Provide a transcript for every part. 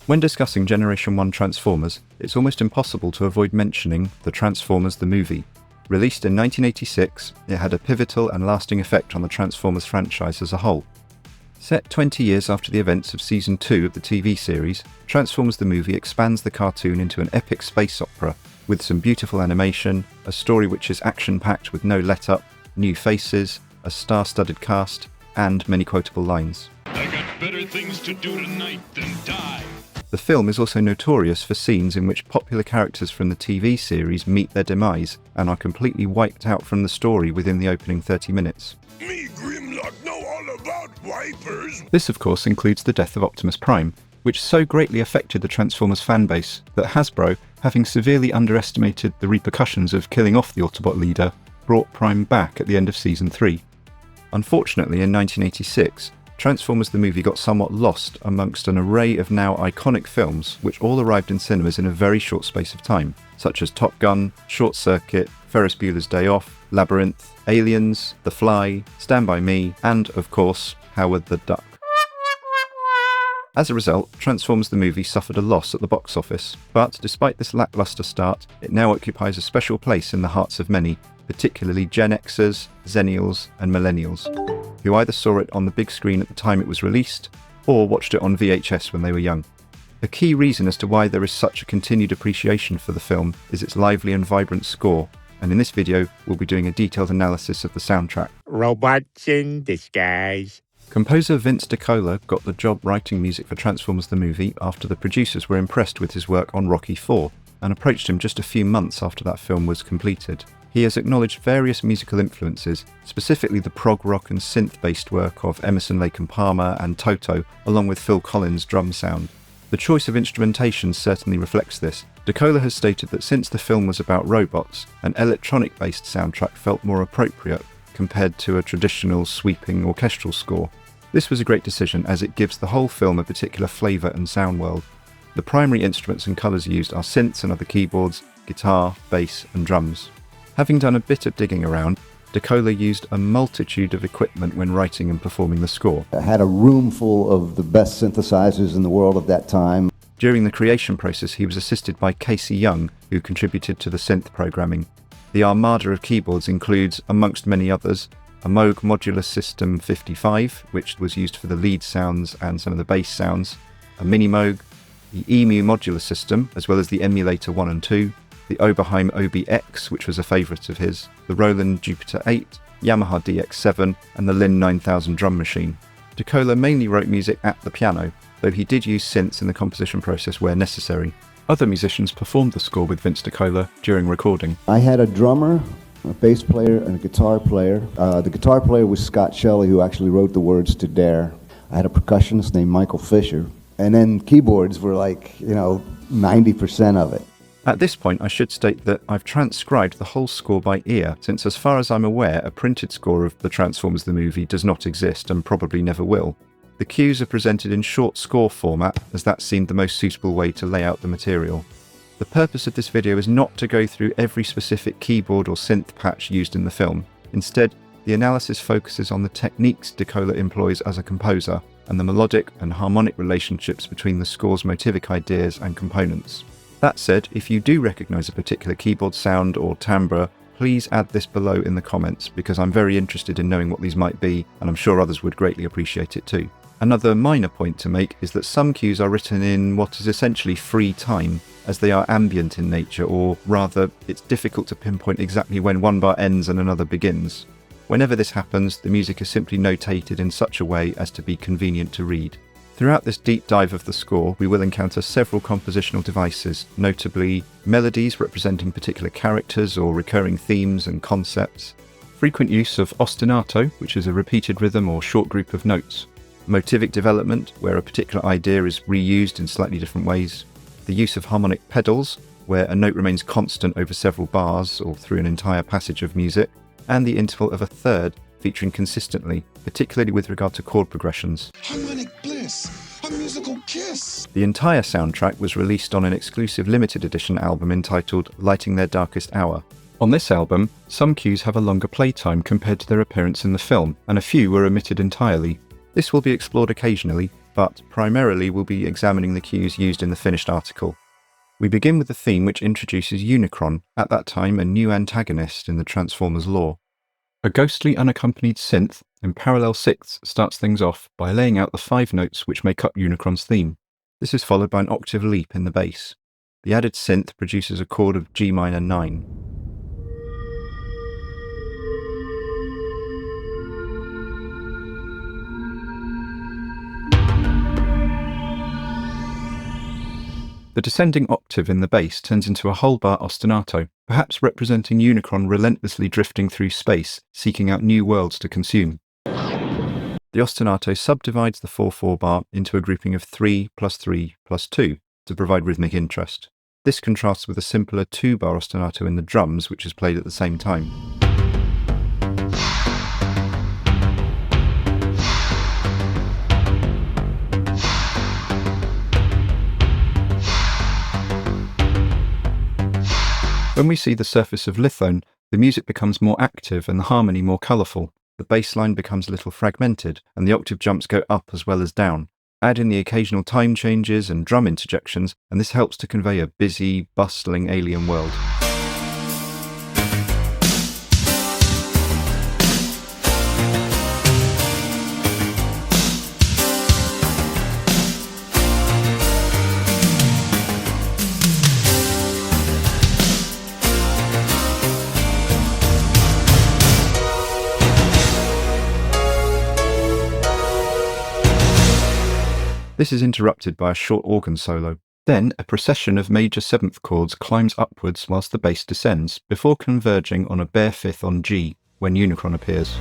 When discussing Generation 1 Transformers, it's almost impossible to avoid mentioning the Transformers the movie. Released in 1986, it had a pivotal and lasting effect on the Transformers franchise as a whole. Set 20 years after the events of Season 2 of the TV series, Transformers the movie expands the cartoon into an epic space opera, with some beautiful animation, a story which is action-packed with no let-up, new faces, a star-studded cast, and many quotable lines. I got better things to do tonight than die. The film is also notorious for scenes in which popular characters from the TV series meet their demise and are completely wiped out from the story within the opening 30 minutes. Me, Grimlock, know all about wipers. This, of course, includes the death of Optimus Prime, which so greatly affected the Transformers fanbase that Hasbro, having severely underestimated the repercussions of killing off the Autobot leader, brought Prime back at the end of Season 3. Unfortunately, in 1986, Transformers the movie got somewhat lost amongst an array of now iconic films which all arrived in cinemas in a very short space of time, such as Top Gun, Short Circuit, Ferris Bueller's Day Off, Labyrinth, Aliens, The Fly, Stand By Me, and, of course, Howard the Duck. As a result, Transformers the movie suffered a loss at the box office, but despite this lackluster start, it now occupies a special place in the hearts of many, particularly Gen Xers, Zennials, and Millennials, who either saw it on the big screen at the time it was released, or watched it on VHS when they were young. A key reason as to why there is such a continued appreciation for the film is its lively and vibrant score, and in this video we'll be doing a detailed analysis of the soundtrack. Robots in disguise. Composer Vince DiCola got the job writing music for Transformers the movie after the producers were impressed with his work on Rocky IV, and approached him just a few months after that film was completed. He has acknowledged various musical influences, specifically the prog rock and synth-based work of Emerson, Lake and Palmer and Toto, along with Phil Collins' drum sound. The choice of instrumentation certainly reflects this. DiCola has stated that since the film was about robots, an electronic-based soundtrack felt more appropriate compared to a traditional sweeping orchestral score. This was a great decision as it gives the whole film a particular flavour and sound world. The primary instruments and colours used are synths and other keyboards, guitar, bass and drums. Having done a bit of digging around, DiCola used a multitude of equipment when writing and performing the score. I had a room full of the best synthesizers in the world at that time. During the creation process, he was assisted by Casey Young, who contributed to the synth programming. The armada of keyboards includes, amongst many others, a Moog Modular System 55, which was used for the lead sounds and some of the bass sounds, a Mini Moog, the EMU Modular System, as well as the Emulator 1 and 2, the Oberheim OBX, which was a favourite of his, the Roland Jupiter 8, Yamaha DX7, and the Lin 9000 drum machine. DiCola mainly wrote music at the piano, though he did use synths in the composition process where necessary. Other musicians performed the score with Vince DiCola during recording. I had a drummer, a bass player, and a guitar player. The guitar player was Scott Shelley, who actually wrote the words to Dare. I had a percussionist named Michael Fisher. And then keyboards were 90% of it. At this point, I should state that I've transcribed the whole score by ear, since as far as I'm aware, a printed score of the Transformers the movie does not exist and probably never will. The cues are presented in short score format, as that seemed the most suitable way to lay out the material. The purpose of this video is not to go through every specific keyboard or synth patch used in the film. Instead, the analysis focuses on the techniques DiCola employs as a composer, and the melodic and harmonic relationships between the score's motivic ideas and components. That said, if you do recognise a particular keyboard sound or timbre, please add this below in the comments, because I'm very interested in knowing what these might be, and I'm sure others would greatly appreciate it too. Another minor point to make is that some cues are written in what is essentially free time, as they are ambient in nature, or rather, it's difficult to pinpoint exactly when one bar ends and another begins. Whenever this happens, the music is simply notated in such a way as to be convenient to read. Throughout this deep dive of the score, we will encounter several compositional devices, notably melodies representing particular characters or recurring themes and concepts, frequent use of ostinato, which is a repeated rhythm or short group of notes, motivic development, where a particular idea is reused in slightly different ways, the use of harmonic pedals, where a note remains constant over several bars or through an entire passage of music, and the interval of a third featuring consistently, particularly with regard to chord progressions. Harmonic bliss, a musical kiss. The entire soundtrack was released on an exclusive limited edition album entitled Lighting Their Darkest Hour. On this album, some cues have a longer playtime compared to their appearance in the film, and a few were omitted entirely. This will be explored occasionally, but primarily we'll be examining the cues used in the finished article. We begin with the theme which introduces Unicron, at that time a new antagonist in the Transformers lore. A ghostly unaccompanied synth in parallel sixths starts things off by laying out the 5 notes which make up Unicron's theme. This is followed by an octave leap in the bass. The added synth produces a chord of G minor 9. The descending octave in the bass turns into a whole bar ostinato, perhaps representing Unicron relentlessly drifting through space, seeking out new worlds to consume. The ostinato subdivides the 4/4 bar into a grouping of 3 plus 3 plus 2 to provide rhythmic interest. This contrasts with a simpler 2-bar ostinato in the drums, which is played at the same time. When we see the surface of Lithone, the music becomes more active and the harmony more colourful. The bass line becomes a little fragmented, and the octave jumps go up as well as down. Add in the occasional time changes and drum interjections, and this helps to convey a busy, bustling alien world. This is interrupted by a short organ solo. Then a procession of major 7th chords climbs upwards whilst the bass descends, before converging on a bare 5th on G when Unicron appears.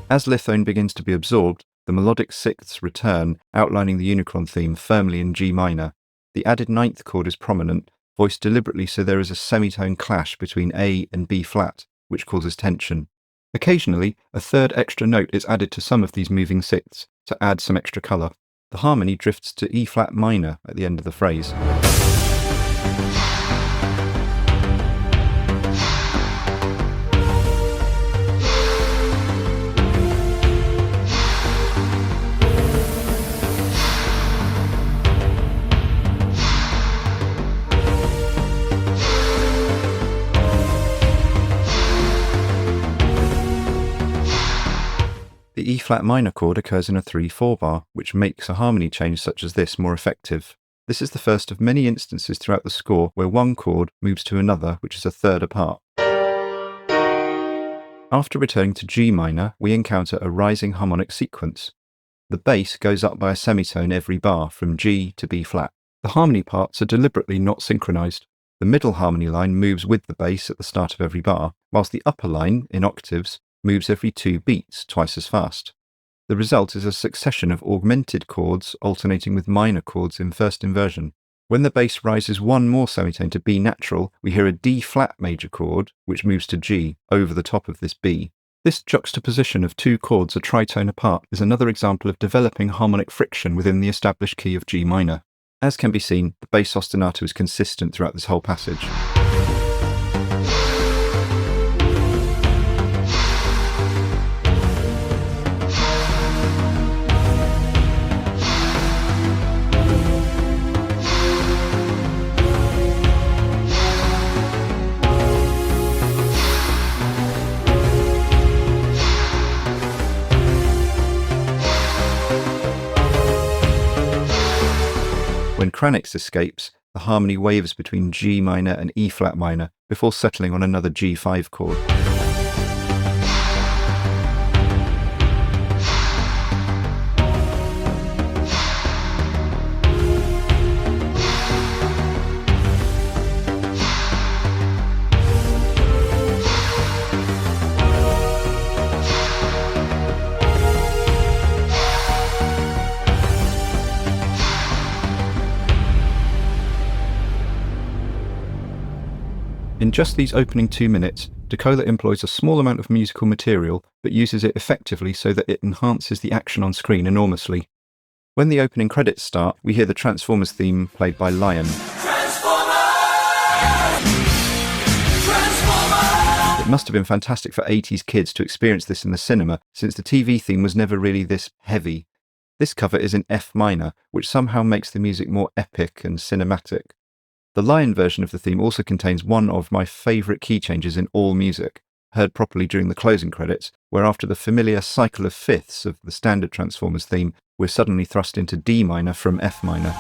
As Lithone begins to be absorbed, the melodic sixths return, outlining the Unicron theme firmly in G minor. The added 9th chord is prominent, voiced deliberately so there is a semitone clash between A and B flat, which causes tension. Occasionally, a 3rd extra note is added to some of these moving sixths to add some extra colour. The harmony drifts to E flat minor at the end of the phrase. The E-flat minor chord occurs in a 3/4 bar, which makes a harmony change such as this more effective. This is the first of many instances throughout the score where one chord moves to another, which is a 1/3 apart. After returning to G minor, we encounter a rising harmonic sequence. The bass goes up by a semitone every bar, from G to B flat. The harmony parts are deliberately not synchronized. The middle harmony line moves with the bass at the start of every bar, whilst the upper line, in octaves, moves every 2 beats, twice as fast. The result is a succession of augmented chords alternating with minor chords in first inversion. When the bass rises one more semitone to B natural, we hear a D flat major chord, which moves to G, over the top of this B. This juxtaposition of 2 chords a tritone apart is another example of developing harmonic friction within the established key of G minor. As can be seen, the bass ostinato is consistent throughout this whole passage. When Kranix escapes, the harmony waves between G minor and E flat minor before settling on another G5 chord. In just these opening 2 minutes, DiCola employs a small amount of musical material but uses it effectively so that it enhances the action on screen enormously. When the opening credits start, we hear the Transformers theme played by Lion. It must have been fantastic for 80s kids to experience this in the cinema, since the TV theme was never really this heavy. This cover is in F minor, which somehow makes the music more epic and cinematic. The Lion version of the theme also contains one of my favourite key changes in all music, heard properly during the closing credits, where after the familiar cycle of fifths of the standard Transformers theme, we're suddenly thrust into D minor from F minor.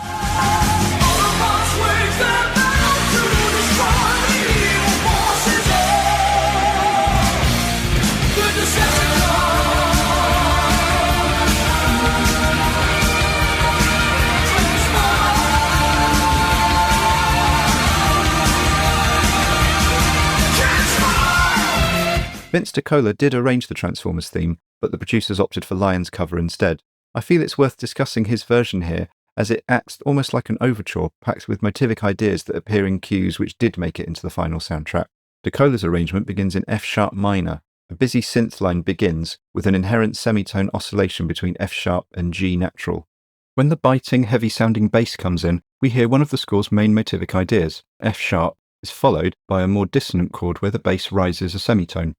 Vince DiCola did arrange the Transformers theme, but the producers opted for Lion's cover instead. I feel it's worth discussing his version here, as it acts almost like an overture, packed with motivic ideas that appear in cues which did make it into the final soundtrack. DiCola's arrangement begins in F-sharp minor. A busy synth line begins, with an inherent semitone oscillation between F-sharp and G natural. When the biting, heavy-sounding bass comes in, we hear one of the score's main motivic ideas. F-sharp is followed by a more dissonant chord where the bass rises a semitone.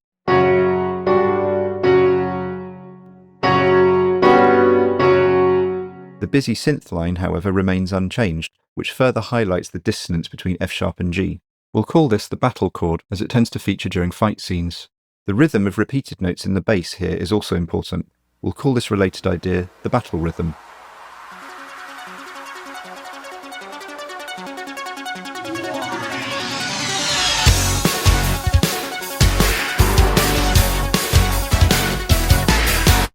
The busy synth line, however, remains unchanged, which further highlights the dissonance between F-sharp and G. We'll call this the battle chord, as it tends to feature during fight scenes. The rhythm of repeated notes in the bass here is also important. We'll call this related idea the battle rhythm.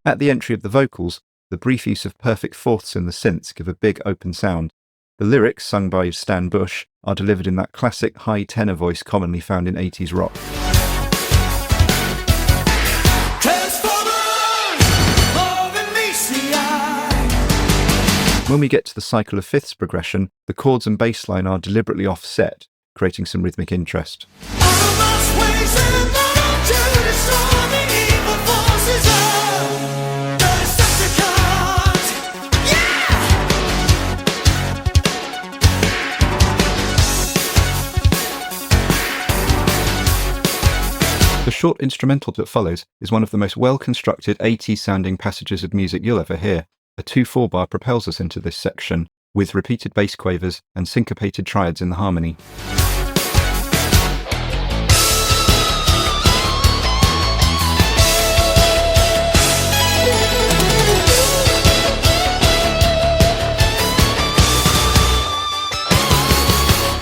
At the entry of the vocals, the brief use of perfect fourths in the synths give a big open sound. The lyrics, sung by Stan Bush, are delivered in that classic high tenor voice commonly found in 80s rock. When we get to the cycle of fifths progression, the chords and bass line are deliberately offset, creating some rhythmic interest. The short instrumental that follows is one of the most well-constructed 80s-sounding passages of music you'll ever hear. A 2/4 bar propels us into this section, with repeated bass quavers and syncopated triads in the harmony.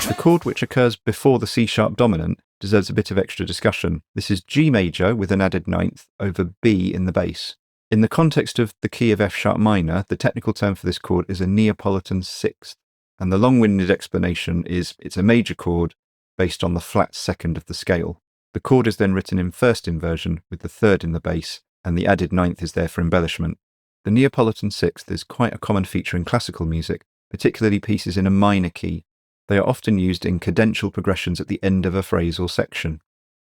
The chord which occurs before the C-sharp dominant deserves a bit of extra discussion. This is G major with an added ninth over B in the bass. In the context of the key of F-sharp minor, the technical term for this chord is a Neapolitan sixth, and the long-winded explanation is it's a major chord based on the flat second of the scale. The chord is then written in first inversion with the third in the bass, and the added ninth is there for embellishment. The Neapolitan sixth is quite a common feature in classical music, particularly pieces in a minor key. They are often used in cadential progressions at the end of a phrase or section.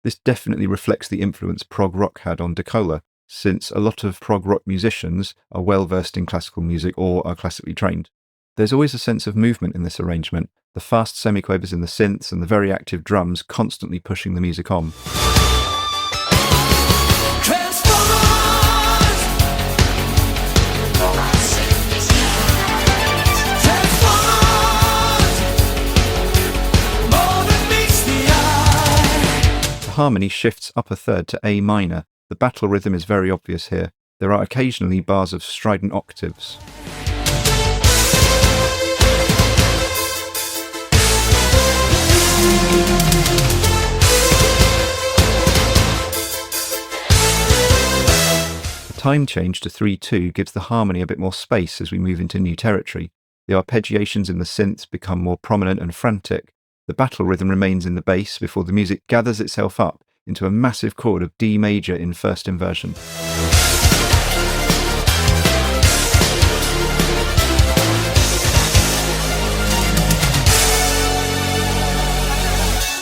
This definitely reflects the influence prog rock had on DiCola, since a lot of prog rock musicians are well versed in classical music or are classically trained. There's always a sense of movement in this arrangement, the fast semiquavers in the synths and the very active drums constantly pushing the music on. Harmony shifts up a third to A minor. The battle rhythm is very obvious here. There are occasionally bars of strident octaves. The time change to 3/2 gives the harmony a bit more space as we move into new territory. The arpeggiations in the synths become more prominent and frantic. The battle rhythm remains in the bass before the music gathers itself up into a massive chord of D major in first inversion.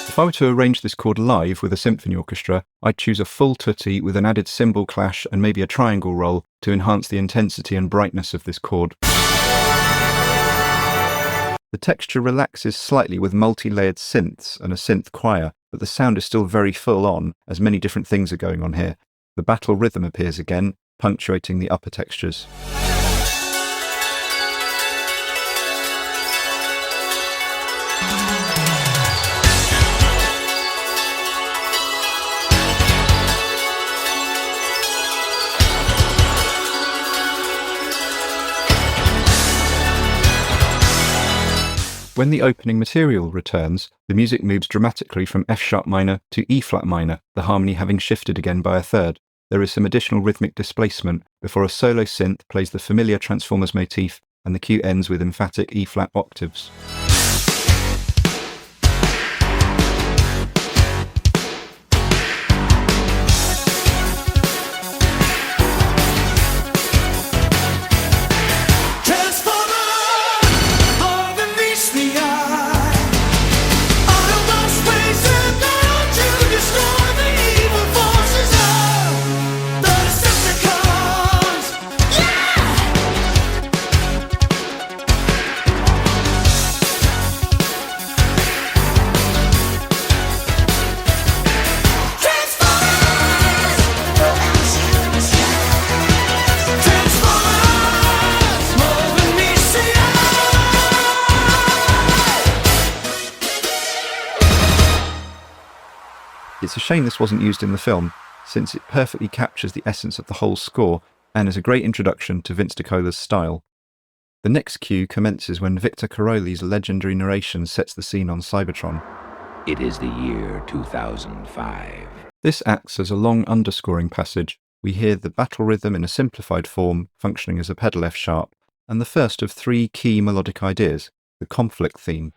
If I were to arrange this chord live with a symphony orchestra, I'd choose a full tutti with an added cymbal clash and maybe a triangle roll to enhance the intensity and brightness of this chord. The texture relaxes slightly with multi-layered synths and a synth choir, but the sound is still very full on, as many different things are going on here. The battle rhythm appears again, punctuating the upper textures. When the opening material returns, the music moves dramatically from F-sharp minor to E-flat minor, the harmony having shifted again by a third. There is some additional rhythmic displacement before a solo synth plays the familiar Transformers motif, and the cue ends with emphatic E-flat octaves. It's a shame this wasn't used in the film, since it perfectly captures the essence of the whole score and is a great introduction to Vince DiCola's style. The next cue commences when Victor Caroli's legendary narration sets the scene on Cybertron. It is the year 2005. This acts as a long underscoring passage. We hear the battle rhythm in a simplified form, functioning as a pedal F-sharp, and the first of three key melodic ideas, the conflict theme.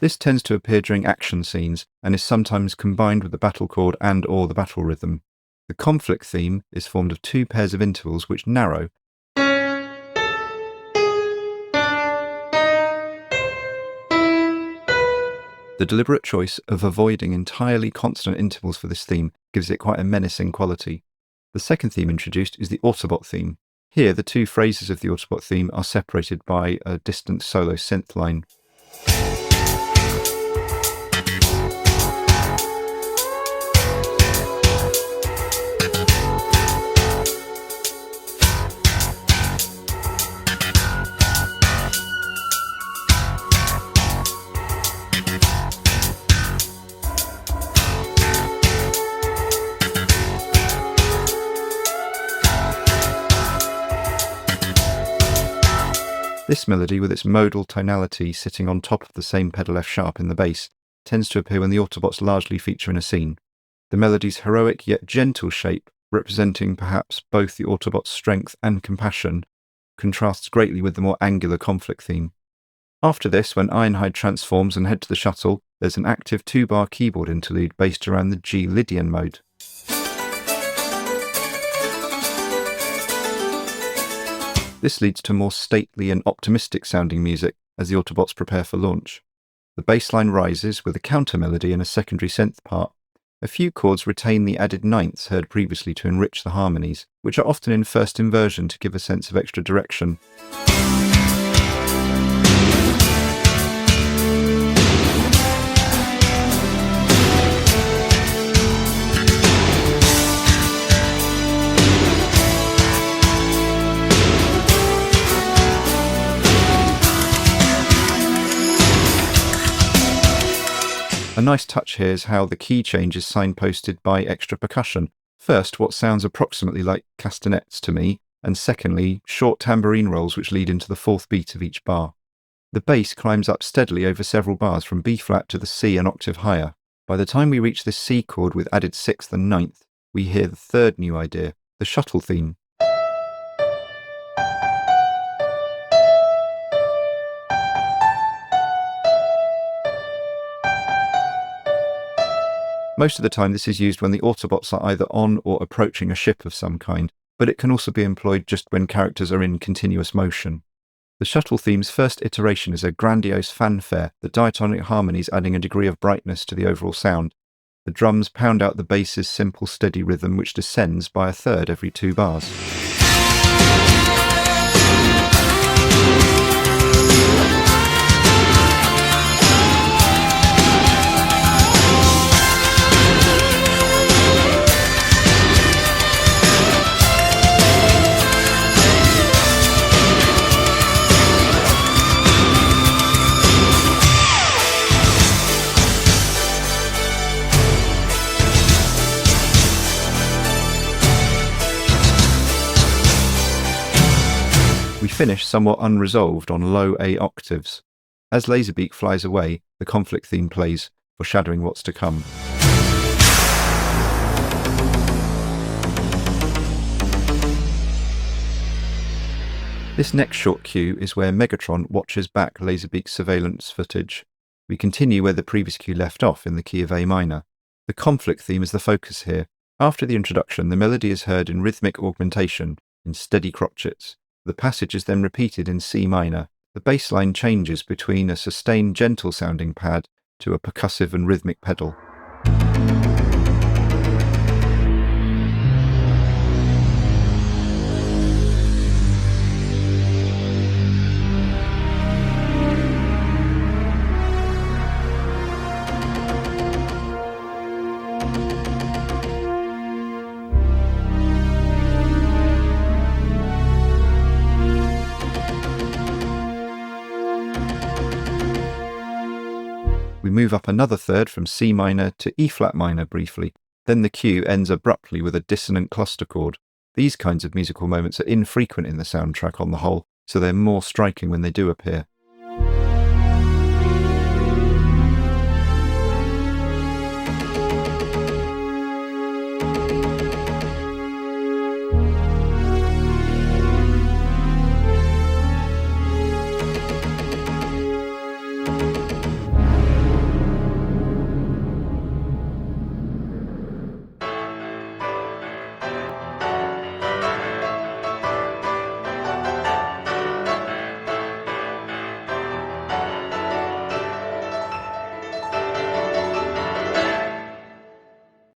This tends to appear during action scenes and is sometimes combined with the battle chord and/or the battle rhythm. The conflict theme is formed of two pairs of intervals which narrow. The deliberate choice of avoiding entirely consonant intervals for this theme gives it quite a menacing quality. The second theme introduced is the Autobot theme. Here, the two phrases of the Autobot theme are separated by a distant solo synth line. This melody, with its modal tonality sitting on top of the same pedal F-sharp in the bass, tends to appear when the Autobots largely feature in a scene. The melody's heroic yet gentle shape, representing perhaps both the Autobots' strength and compassion, contrasts greatly with the more angular conflict theme. After this, when Ironhide transforms and head to the shuttle, there's an active 2-bar keyboard interlude based around the G Lydian mode. This leads to more stately and optimistic sounding music as the Autobots prepare for launch. The bass line rises with a counter melody and a secondary synth part. A few chords retain the added ninths heard previously to enrich the harmonies, which are often in first inversion to give a sense of extra direction. A nice touch here is how the key change is signposted by extra percussion. First, what sounds approximately like castanets to me, and secondly, short tambourine rolls which lead into the fourth beat of each bar. The bass climbs up steadily over several bars from B-flat to the C an octave higher. By the time we reach this C chord with added sixth and ninth, we hear the third new idea, the Shuttle Theme. Most of the time this is used when the Autobots are either on or approaching a ship of some kind. but it can also be employed just when characters are in continuous motion. The Shuttle theme's first iteration is a grandiose fanfare, the diatonic harmonies adding a degree of brightness to the overall sound. The drums pound out the bass's simple, steady rhythm, which descends by a third every 2 bars. We finish somewhat unresolved on low A octaves. As Laserbeak flies away, the conflict theme plays, foreshadowing what's to come. This next short cue is where Megatron watches back Laserbeak's surveillance footage. We continue where the previous cue left off in the key of A minor. The conflict theme is the focus here. After the introduction, the melody is heard in rhythmic augmentation, in steady crotchets. The passage is then repeated in C minor. The bass line changes between a sustained gentle-sounding pad to a percussive and rhythmic pedal. We move up another third from C minor to E flat minor briefly, then the cue ends abruptly with a dissonant cluster chord. These kinds of musical moments are infrequent in the soundtrack on the whole, so they're more striking when they do appear.